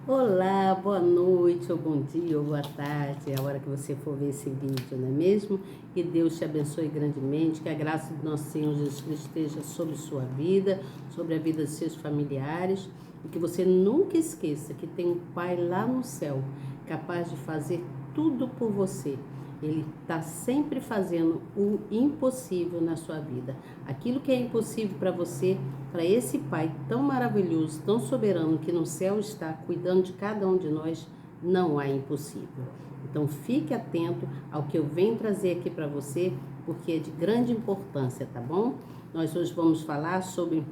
Olá, boa noite, ou bom dia, ou boa tarde, a hora que você for ver esse vídeo, não é mesmo? Que Deus te abençoe grandemente, que a graça do nosso Senhor Jesus Cristo esteja sobre sua vida, sobre a vida de seus familiares, e que você nunca esqueça que tem um Pai lá no céu, capaz de fazer tudo por você. Ele está sempre fazendo o impossível na sua vida. Aquilo que é impossível para você, para esse Pai tão maravilhoso, tão soberano, que no céu está cuidando de cada um de nós, não há impossível. Então fique atento ao que eu venho trazer aqui para você, porque é de grande importância, tá bom? Nós hoje vamos falar sobre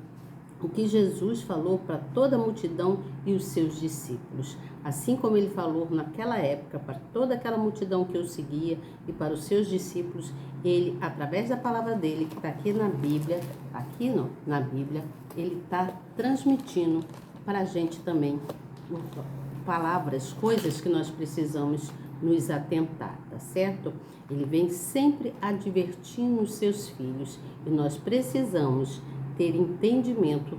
o que Jesus falou para toda a multidão e os seus discípulos. Assim como ele falou naquela época para toda aquela multidão que o seguia e para os seus discípulos, ele, através da palavra dele, que está aqui na Bíblia, na Bíblia, ele está transmitindo para a gente também palavras, coisas que nós precisamos nos atentar, tá certo? Ele vem sempre advertindo os seus filhos e nós precisamos ter entendimento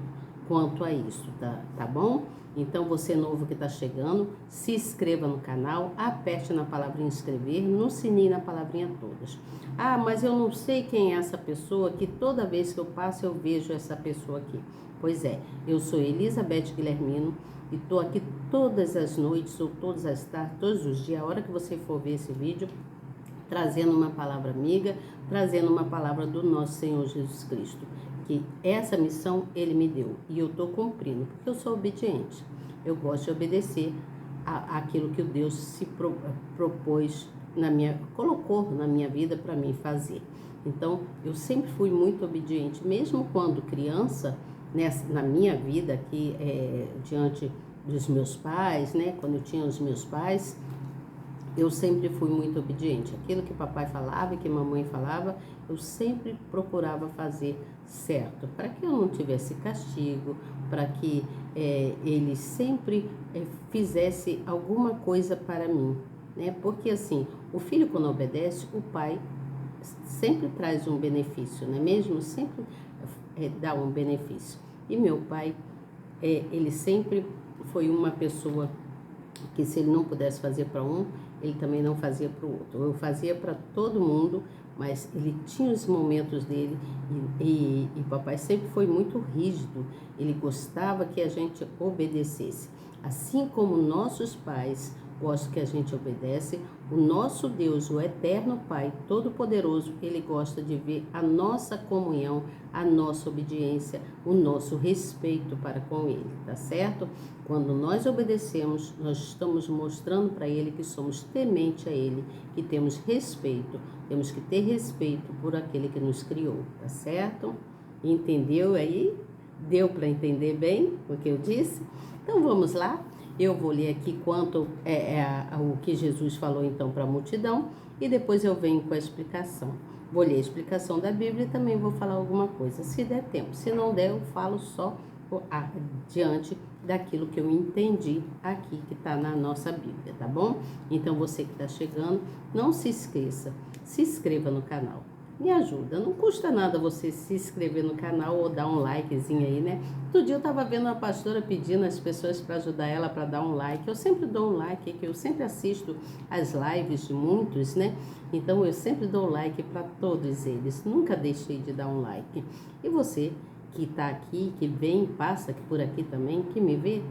quanto a isso, tá bom? Então, você novo que está chegando, se inscreva no canal, aperte na palavrinha inscrever, no sininho na palavrinha todas. Ah, mas eu não sei quem é essa pessoa, que toda vez que eu passo eu vejo essa pessoa aqui. Pois é, eu sou Elizabeth Guilhermino e estou aqui todas as noites ou todas as tardes, todos os dias, a hora que você for ver esse vídeo, trazendo uma palavra amiga, trazendo uma palavra do nosso Senhor Jesus Cristo, que essa missão Ele me deu e eu estou cumprindo, porque eu sou obediente, eu gosto de obedecer àquilo que o Deus se propôs, colocou na minha vida para mim fazer. Então, eu sempre fui muito obediente, mesmo quando criança, na minha vida aqui, diante dos meus pais, né, quando eu tinha os meus pais, eu sempre fui muito obediente. Aquilo que papai falava e que mamãe falava, eu sempre procurava fazer certo, para que eu não tivesse castigo, para que ele sempre fizesse alguma coisa para mim, né? Porque assim, o filho quando obedece, o pai sempre traz um benefício, não é mesmo? Sempre dá um benefício. E meu pai, ele sempre foi uma pessoa que se ele não pudesse fazer para um, ele também não fazia para o outro. Eu fazia para todo mundo, mas ele tinha os momentos dele e papai sempre foi muito rígido. Ele gostava que a gente obedecesse. Assim como nossos pais gostam que a gente obedece, o nosso Deus, o eterno Pai Todo-Poderoso, ele gosta de ver a nossa comunhão, a nossa obediência, o nosso respeito para com ele, tá certo? Quando nós obedecemos, nós estamos mostrando para ele que somos temente a ele, que temos respeito, temos que ter respeito por aquele que nos criou, tá certo? Entendeu aí? Deu para entender bem o que eu disse? Então vamos lá? Eu vou ler aqui quanto o que Jesus falou então para a multidão e depois eu venho com a explicação. Vou ler a explicação da Bíblia e também vou falar alguma coisa, se der tempo. Se não der, eu falo só diante daquilo que eu entendi aqui que está na nossa Bíblia, tá bom? Então você que está chegando, não se esqueça, se inscreva no canal. Me ajuda, não custa nada você se inscrever no canal ou dar um likezinho aí, né? Outro dia eu tava vendo uma pastora pedindo às pessoas para ajudar ela para dar um like. Eu sempre dou um like, que eu sempre assisto as lives de muitos, né? Então eu sempre dou like para todos eles, nunca deixei de dar um like. E você que está aqui, que vem, passa aqui por aqui também, que me vê,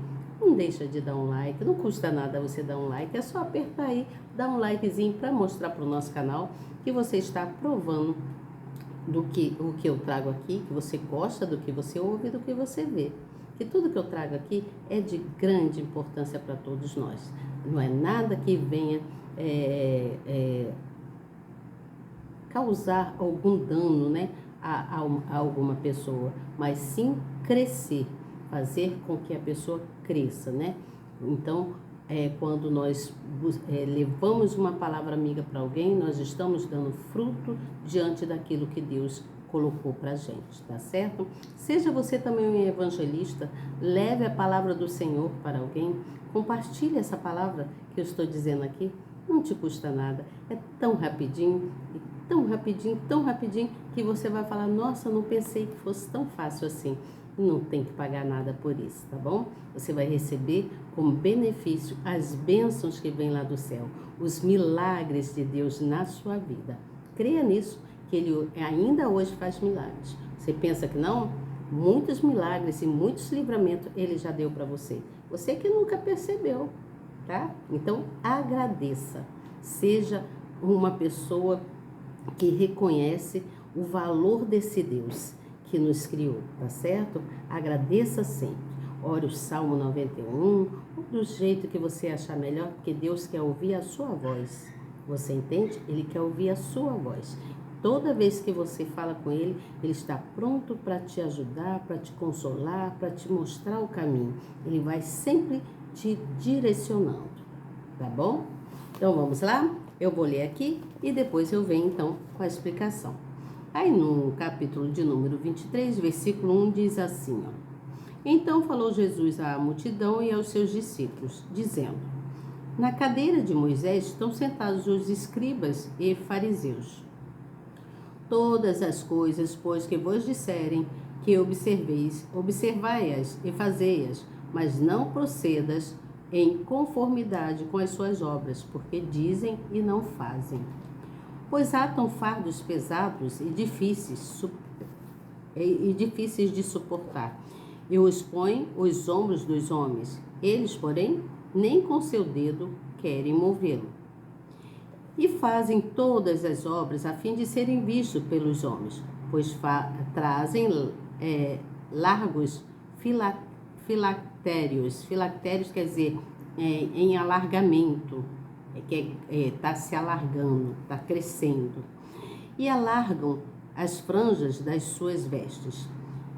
não deixa de dar um like, não custa nada você dar um like, é só apertar aí, dar um likezinho para mostrar para o nosso canal que você está aprovando o que eu trago aqui, que você gosta do que você ouve e do que você vê. Que tudo que eu trago aqui é de grande importância para todos nós. Não é nada que venha causar algum dano, né, a alguma pessoa, mas sim crescer, fazer com que a pessoa cresça, né? Então, quando nós levamos uma palavra amiga para alguém, nós estamos dando fruto diante daquilo que Deus colocou para a gente, tá certo? Seja você também um evangelista, leve a palavra do Senhor para alguém, compartilhe essa palavra que eu estou dizendo aqui, não te custa nada, é tão rapidinho, tão rapidinho, que você vai falar, nossa, não pensei que fosse tão fácil assim. Não tem que pagar nada por isso, tá bom? Você vai receber como benefício as bênçãos que vêm lá do céu, os milagres de Deus na sua vida. Creia nisso, que Ele ainda hoje faz milagres. Você pensa que não? Muitos milagres e muitos livramentos Ele já deu para você. Você que nunca percebeu, tá? Então, agradeça. Seja uma pessoa que reconhece o valor desse Deus que nos criou, tá certo? Agradeça sempre. Ore o Salmo 91, do jeito que você achar melhor, porque Deus quer ouvir a sua voz. Você entende? Ele quer ouvir a sua voz. Toda vez que você fala com Ele, Ele está pronto para te ajudar, para te consolar, para te mostrar o caminho. Ele vai sempre te direcionando, tá bom? Então vamos lá? Eu vou ler aqui e depois eu venho então com a explicação. Aí no capítulo de número 23, versículo 1 diz assim, ó. Então falou Jesus à multidão e aos seus discípulos, dizendo: na cadeira de Moisés estão sentados os escribas e fariseus. Todas as coisas, pois, que vos disserem que observeis, observai-as e fazei-as, mas não procedas em conformidade com as suas obras, porque dizem e não fazem. Pois atam fardos pesados e difíceis de suportar, e os põem os ombros dos homens. Eles, porém, nem com seu dedo querem movê-lo. E fazem todas as obras a fim de serem vistos pelos homens, pois trazem largos filactérios. Filactérios quer dizer em alargamento, que está se alargando, está crescendo. E alargam as franjas das suas vestes.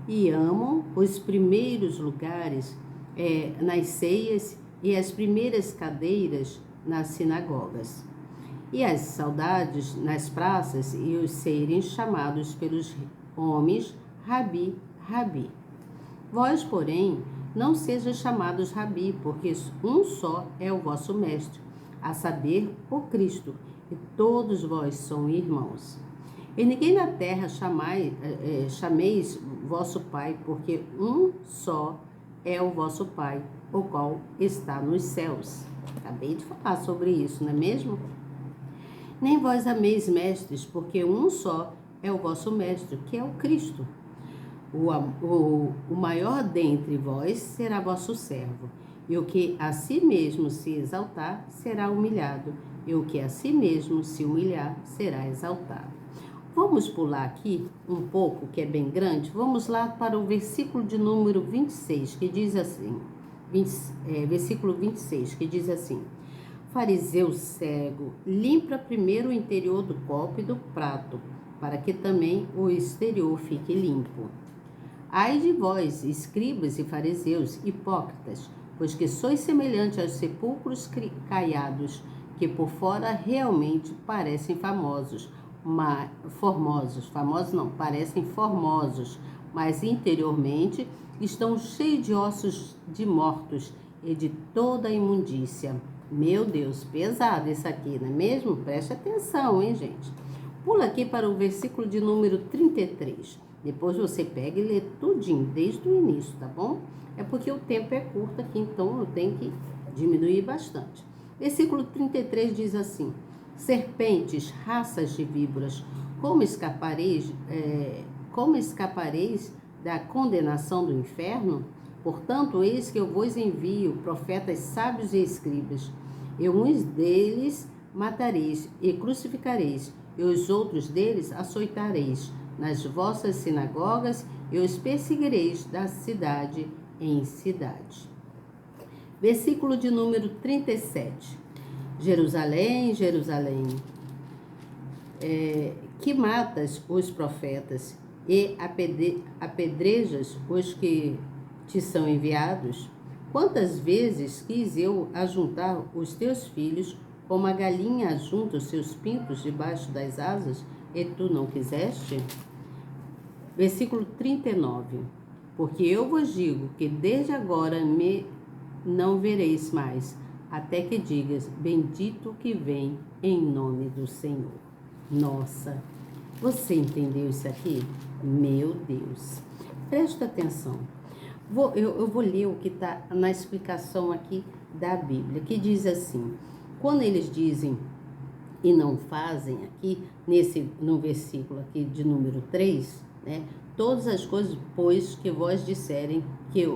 E amam os primeiros lugares nas ceias e as primeiras cadeiras nas sinagogas. E as saudades nas praças e os serem chamados pelos homens Rabi, Rabi. Vós, porém, não sejais chamados Rabi, porque um só é o vosso mestre, a saber, o Cristo, e todos vós sois irmãos. E ninguém na terra chameis vosso Pai, porque um só é o vosso Pai, o qual está nos céus. Acabei de falar sobre isso, não é mesmo? Nem vós ameis mestres, porque um só é o vosso mestre, que é o Cristo. O maior dentre vós será vosso servo, e o que a si mesmo se exaltar será humilhado, e o que a si mesmo se humilhar será exaltado. Vamos pular aqui um pouco, que é bem grande. Vamos lá para o versículo de número 26, que diz assim, versículo 26, que diz assim: fariseu cego, limpa primeiro o interior do copo e do prato, para que também o exterior fique limpo. Ai de vós, escribas e fariseus, hipócritas, pois que sois semelhantes aos sepulcros caiados, que por fora realmente parecem parecem formosos, mas interiormente estão cheios de ossos de mortos e de toda a imundícia. Meu Deus, pesado isso aqui, não é mesmo? Preste atenção, hein, gente? Pula aqui para o versículo de número 33. Depois você pega e lê tudinho, desde o início, tá bom? É porque o tempo é curto aqui, então eu tenho que diminuir bastante. Versículo 33 diz assim: serpentes, raças de víboras, como escapareis da condenação do inferno? Portanto, eis que eu vos envio profetas sábios e escribas, e uns deles matareis e crucificareis, e os outros deles açoitareis nas vossas sinagogas, e os perseguireis da cidade em cidade. Versículo de número 37. Jerusalém, Jerusalém, que matas os profetas e apedrejas os que te são enviados? Quantas vezes quis eu ajuntar os teus filhos, como a galinha ajunta os seus pintos debaixo das asas, e tu não quiseste? Versículo 39. Porque eu vos digo que desde agora me não vereis mais, até que digas: bendito que vem em nome do Senhor. Nossa, você entendeu isso aqui? Meu Deus, presta atenção. Eu vou ler o que está na explicação aqui da Bíblia, que diz assim: quando eles dizem e não fazem aqui, no versículo aqui de número 3, né? Todas as coisas, pois, que vós disserem que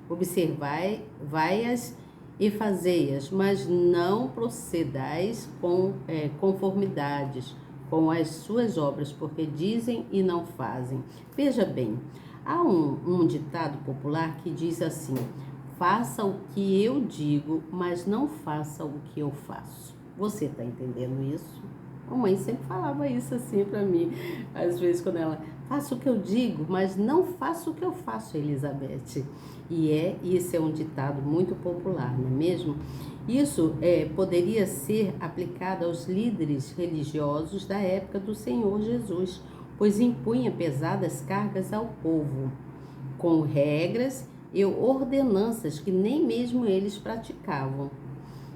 observai, vai-as e fazei-as, mas não procedais com conformidades com as suas obras, porque dizem e não fazem. Veja bem, há um ditado popular que diz assim: faça o que eu digo, mas não faça o que eu faço. Você está entendendo isso? A mãe sempre falava isso assim para mim, às vezes quando ela, faça o que eu digo, mas não faça o que eu faço, Elizabeth. Isso é um ditado muito popular, não é mesmo? Isso poderia ser aplicado aos líderes religiosos da época do Senhor Jesus, pois impunha pesadas cargas ao povo, com regras e ordenanças que nem mesmo eles praticavam.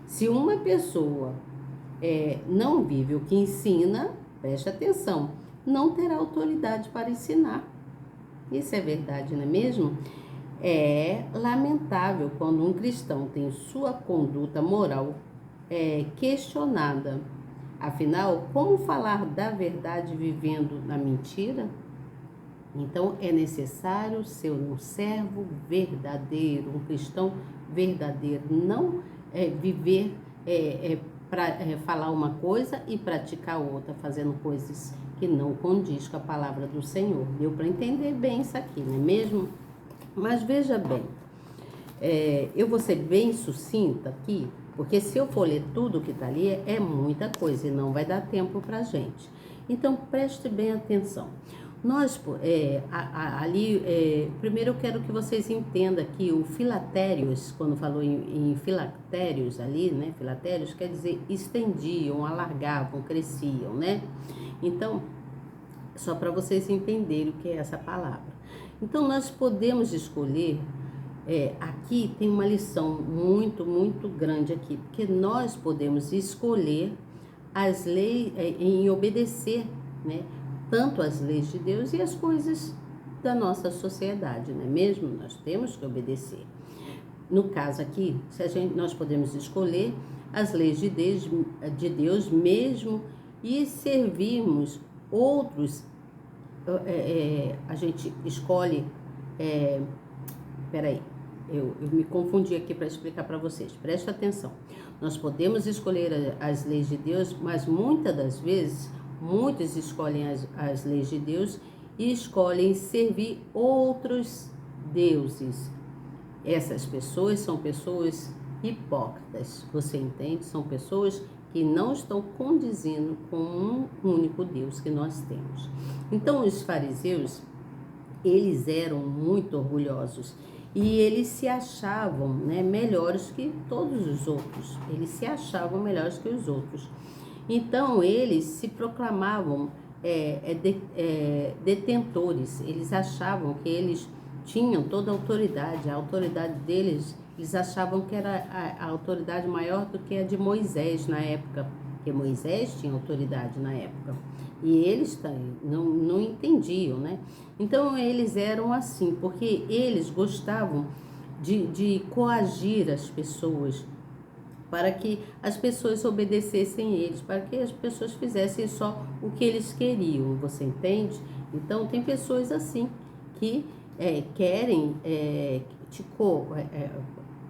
Se uma pessoa não vive o que ensina, preste atenção, não terá autoridade para ensinar. Isso é verdade, não é mesmo? É lamentável quando um cristão tem sua conduta moral questionada. Afinal, como falar da verdade vivendo na mentira? Então, é necessário ser um servo verdadeiro, um cristão verdadeiro, não viver para falar uma coisa e praticar outra, fazendo coisas que não condiz com a palavra do Senhor. Deu para entender bem isso aqui, não é mesmo? Mas veja bem, eu vou ser bem sucinta aqui, porque se eu for ler tudo que está ali, é muita coisa e não vai dar tempo para a gente. Então, preste bem atenção. Nós, primeiro eu quero que vocês entendam que o filatérios, quando falou em filatérios ali, né? Filatérios quer dizer estendiam, alargavam, cresciam, né? Então, só para vocês entenderem o que é essa palavra. Então, nós podemos escolher, aqui tem uma lição muito, muito grande aqui, porque nós podemos escolher as leis em obedecer, né? Tanto as leis de Deus e as coisas da nossa sociedade, não é mesmo? Nós temos que obedecer. No caso aqui, nós podemos escolher as leis de Deus mesmo e servirmos outros. A gente escolhe. Peraí, eu me confundi aqui para explicar para vocês. Preste atenção. Nós podemos escolher as leis de Deus, mas muitas das vezes muitos escolhem as leis de Deus e escolhem servir outros deuses. Essas pessoas são pessoas hipócritas, você entende? São pessoas que não estão condizendo com um único Deus que nós temos. Então, os fariseus, eles eram muito orgulhosos e eles se achavam, né, melhores que todos os outros. Eles se achavam melhores que os outros. Então, eles se proclamavam detentores, eles achavam que eles tinham toda a autoridade deles, eles achavam que era a autoridade maior do que a de Moisés na época, porque Moisés tinha autoridade na época, e eles não entendiam, né? Então, eles eram assim, porque eles gostavam de coagir as pessoas, para que as pessoas obedecessem eles, para que as pessoas fizessem só o que eles queriam, você entende? Então, tem pessoas assim, que querem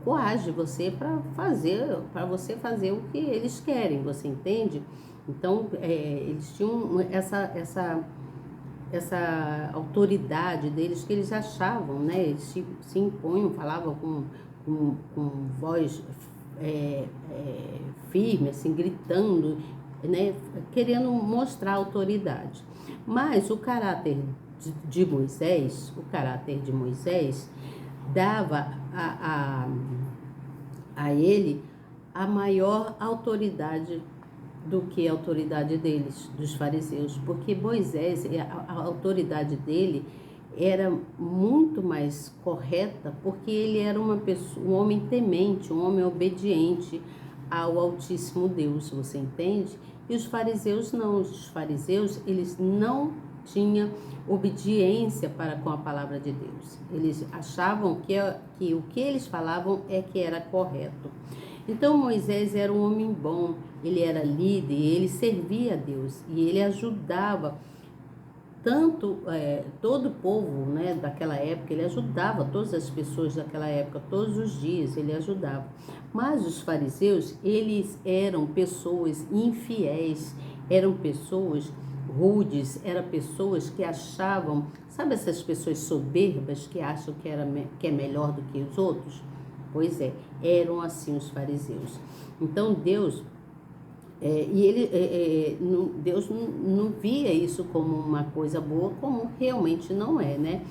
coage você para você fazer o que eles querem, você entende? Então, eles tinham essa autoridade deles que eles achavam, né? Eles se impunham, falavam com voz firme, assim, gritando, né, querendo mostrar autoridade. Mas o caráter de Moisés dava a ele a maior autoridade do que a autoridade deles, dos fariseus, porque Moisés, a autoridade dele era muito mais correta, porque ele era um homem temente, um homem obediente ao Altíssimo Deus, você entende? E os fariseus não, eles não tinha obediência para com a palavra de Deus. Eles achavam que o que eles falavam é que era correto. Então Moisés era um homem bom, ele era líder, ele servia a Deus e ele ajudava tanto todo o povo, né, daquela época. Ele ajudava todas as pessoas daquela época, todos os dias ele ajudava. Mas os fariseus, eles eram pessoas infiéis, eram pessoas rudes, eram pessoas que achavam, sabe essas pessoas soberbas que acham que é melhor do que os outros? Pois é, eram assim os fariseus. Então Deus Deus não via isso como uma coisa boa, como realmente não é, né?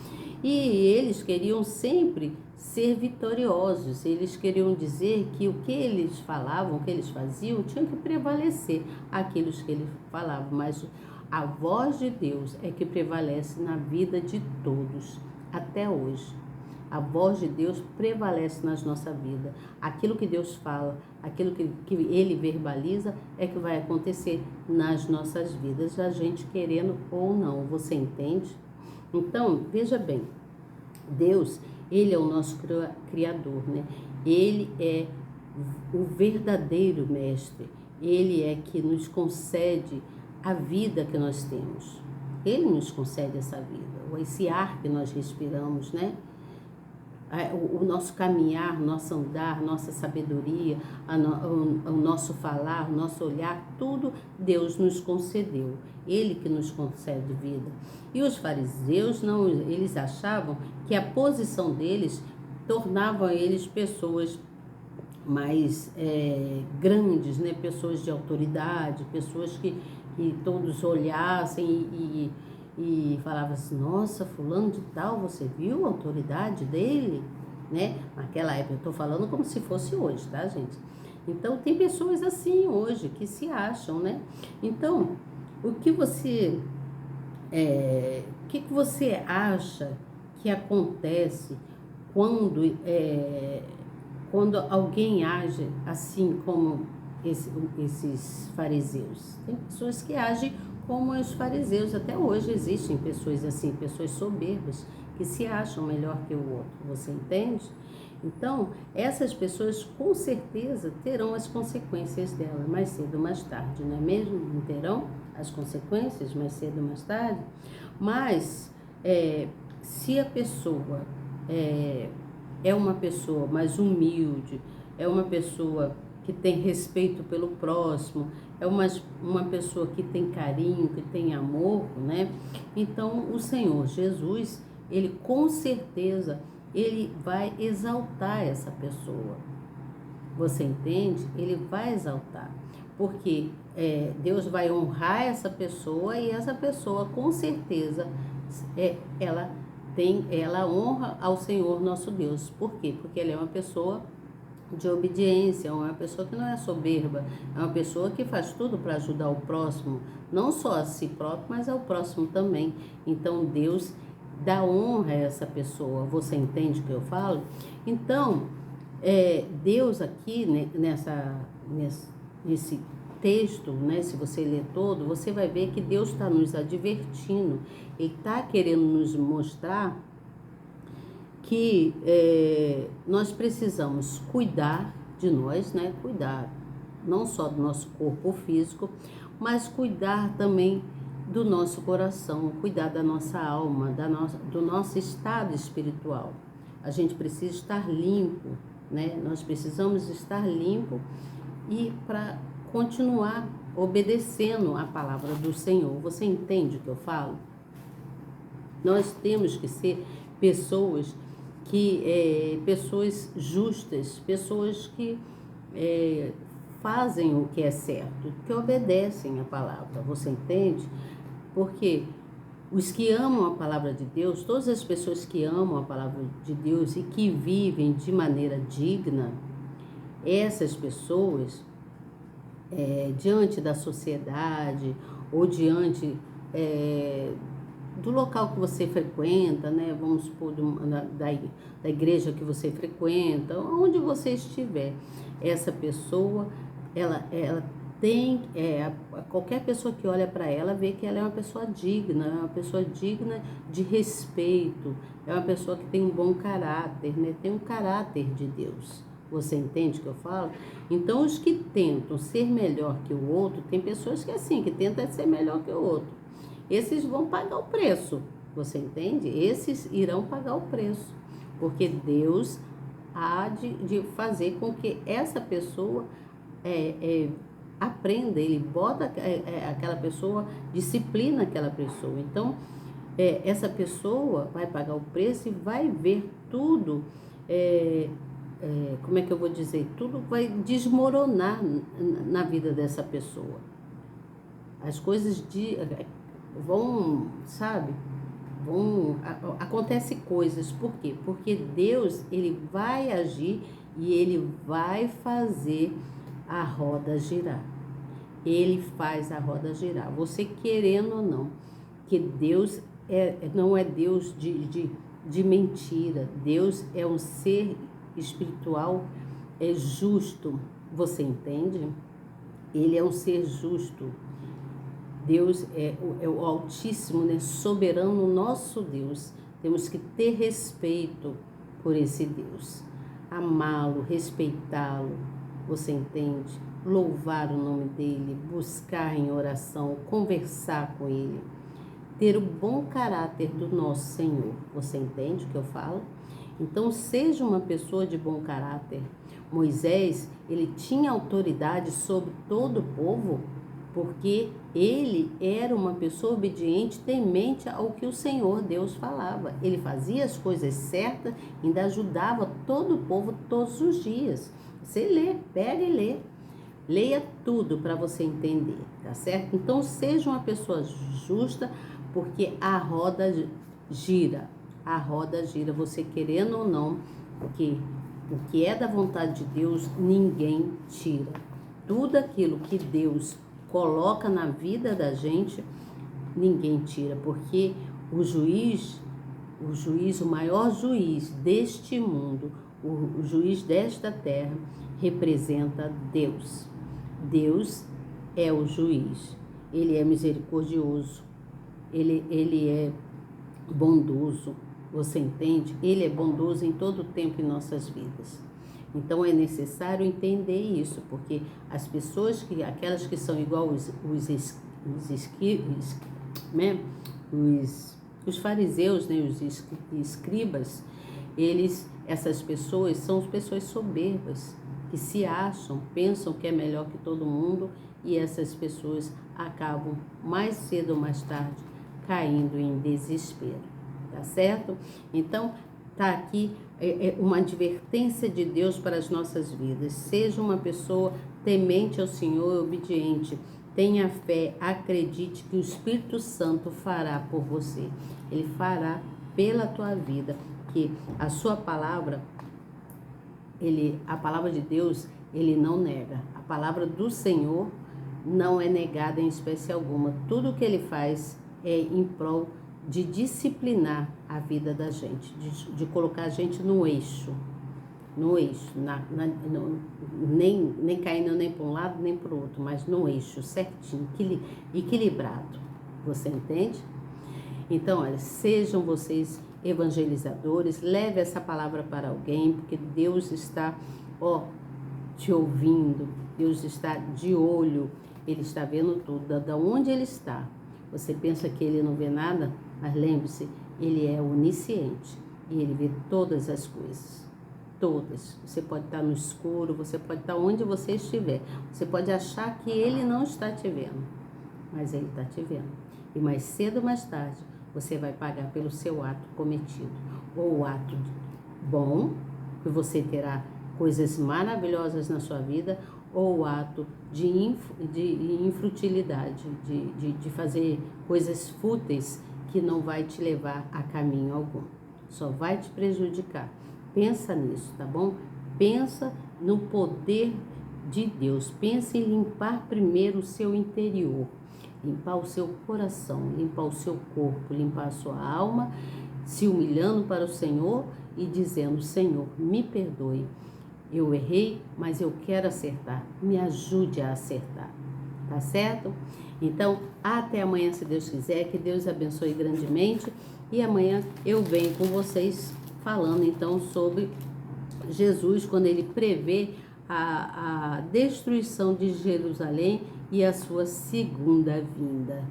E eles queriam sempre ser vitoriosos, eles queriam dizer que o que eles falavam, o que eles faziam, tinha que prevalecer aquilo que eles falavam, mas a voz de Deus é que prevalece na vida de todos, até hoje. A voz de Deus prevalece nas nossa vida. Aquilo que Deus fala, aquilo que Ele verbaliza é que vai acontecer nas nossas vidas, a gente querendo ou não. Você entende? Então, veja bem, Deus, Ele é o nosso Criador, né? Ele é o verdadeiro mestre. Ele é que nos concede a vida que nós temos. Ele nos concede essa vida, esse ar que nós respiramos, né? O nosso caminhar, o nosso andar, nossa sabedoria, o nosso falar, o nosso olhar, tudo Deus nos concedeu. Ele que nos concede vida. E os fariseus, não, eles achavam que a posição deles tornava eles pessoas mais grandes, né? Pessoas de autoridade, pessoas que todos olhassem e falava assim, nossa, fulano de tal, você viu a autoridade dele? Né? Naquela época, eu estou falando como se fosse hoje, tá, gente? Então, tem pessoas assim hoje, que se acham, né? Então, o que você acha que acontece quando alguém age assim como esses fariseus? Tem pessoas que agem como os fariseus. Até hoje existem pessoas assim, pessoas soberbas, que se acham melhor que o outro, você entende? Então, essas pessoas com certeza terão as consequências dela, mais cedo ou mais tarde, não é mesmo? Não terão as consequências mais cedo ou mais tarde? Mas, se a pessoa é uma pessoa mais humilde, é uma pessoa que tem respeito pelo próximo, é uma pessoa que tem carinho, que tem amor, né? Então, o Senhor Jesus, Ele com certeza, Ele vai exaltar essa pessoa. Você entende? Ele vai exaltar. Porque Deus vai honrar essa pessoa e essa pessoa, com certeza, ela honra ao Senhor nosso Deus. Por quê? Porque Ele é uma pessoa de obediência, é uma pessoa que não é soberba, é uma pessoa que faz tudo para ajudar o próximo, não só a si próprio, mas ao próximo também. Então Deus dá honra a essa pessoa, você entende o que eu falo? Então, Deus aqui, né, nesse texto, né, se você ler todo, você vai ver que Deus está nos advertindo, Ele está querendo nos mostrar que nós precisamos cuidar de nós, né? Cuidar não só do nosso corpo físico, mas cuidar também do nosso coração, cuidar da nossa alma, do nosso estado espiritual. A gente precisa estar limpo, né? Nós precisamos estar limpo e para continuar obedecendo a palavra do Senhor. Você entende o que eu falo? Nós temos que ser pessoas pessoas justas, pessoas que fazem o que é certo, que obedecem a palavra, você entende? Porque os que amam a palavra de Deus, todas as pessoas que amam a palavra de Deus e que vivem de maneira digna, essas pessoas, diante da sociedade ou diante do local que você frequenta, né? Vamos supor, da igreja que você frequenta, onde você estiver, essa pessoa, ela qualquer pessoa que olha para ela vê que ela é uma pessoa digna, é uma pessoa digna de respeito, é uma pessoa que tem um bom caráter, né? Tem um caráter de Deus. Você entende o que eu falo? Então, os que tentam ser melhor que o outro, tem pessoas que assim, que tentam ser melhor que o outro. Esses vão pagar o preço, você entende? Esses irão pagar o preço, porque Deus há de fazer com que essa pessoa aprenda, ele bota aquela pessoa, disciplina aquela pessoa. Então, essa pessoa vai pagar o preço e vai ver tudo, como é que eu vou dizer? Tudo vai desmoronar na vida dessa pessoa. As coisas vão, sabe? Acontece coisas. Por quê? Porque Deus, ele vai agir e ele vai fazer a roda girar. Ele faz a roda girar. Você querendo ou não, que Deus não é Deus de mentira. Deus é um ser espiritual, justo. Você entende? Ele é um ser justo. Deus é o Altíssimo, né? Soberano, nosso Deus. Temos que ter respeito por esse Deus. Amá-lo, respeitá-lo. Você entende? Louvar o nome dele, buscar em oração, conversar com ele. Ter o bom caráter do nosso Senhor. Você entende o que eu falo? Então, seja uma pessoa de bom caráter. Moisés, ele tinha autoridade sobre todo o povo, porque ele era uma pessoa obediente, temente ao que o Senhor Deus falava. Ele fazia as coisas certas, ainda ajudava todo o povo todos os dias. Você lê, pega e lê. Leia tudo para você entender, tá certo? Então, seja uma pessoa justa, porque a roda gira. A roda gira, você querendo ou não, porque o que é da vontade de Deus, ninguém tira. Tudo aquilo que Deus coloca na vida da gente, ninguém tira, porque o maior juiz deste mundo, o juiz desta terra, representa Deus. Deus é o juiz, ele é misericordioso, ele é bondoso, você entende? Ele é bondoso em todo o tempo em nossas vidas. Então é necessário entender isso, porque as pessoas aquelas que são igual os fariseus, né, os escribas, essas pessoas são pessoas soberbas, que se acham, pensam que é melhor que todo mundo, e essas pessoas acabam mais cedo ou mais tarde caindo em desespero, tá certo? Então, tá aqui uma advertência de Deus para as nossas vidas. Seja uma pessoa temente ao Senhor e obediente. Tenha fé, acredite que o Espírito Santo fará por você. Ele fará pela tua vida, que a sua palavra, a palavra de Deus, ele não nega. A palavra do Senhor não é negada em espécie alguma. Tudo que ele faz é em prol de disciplinar a vida da gente, de colocar a gente no eixo, nem caindo nem para um lado nem para o outro, mas no eixo certinho, equilibrado. Você entende? Então, olha, sejam vocês evangelizadores, leve essa palavra para alguém, porque Deus está, te ouvindo, Deus está de olho, Ele está vendo tudo, da onde Ele está. Você pensa que Ele não vê nada? Mas lembre-se, Ele é onisciente e Ele vê todas as coisas, todas. Você pode estar no escuro, você pode estar onde você estiver, você pode achar que Ele não está te vendo, mas Ele está te vendo. E mais cedo ou mais tarde, você vai pagar pelo seu ato cometido, ou o ato bom, que você terá coisas maravilhosas na sua vida, ou o ato de infrutilidade, de fazer coisas fúteis que não vai te levar a caminho algum, só vai te prejudicar. Pensa nisso, tá bom? Pensa no poder de Deus, pensa em limpar primeiro o seu interior, limpar o seu coração, limpar o seu corpo, limpar a sua alma, se humilhando para o Senhor e dizendo: Senhor, me perdoe, eu errei, mas eu quero acertar, me ajude a acertar. tá certo? Então, até amanhã, se Deus quiser, que Deus abençoe grandemente, e amanhã eu venho com vocês falando então sobre Jesus, quando ele prevê a destruição de Jerusalém e a sua segunda vinda.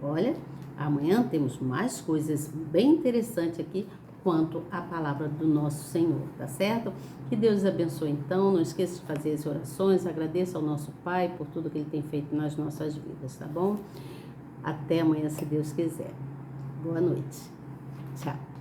Olha, amanhã temos mais coisas bem interessantes aqui quanto à palavra do nosso Senhor, tá certo? Que Deus abençoe então, não esqueça de fazer as orações, agradeça ao nosso Pai por tudo que Ele tem feito nas nossas vidas, tá bom? Até amanhã, se Deus quiser. Boa noite. Tchau.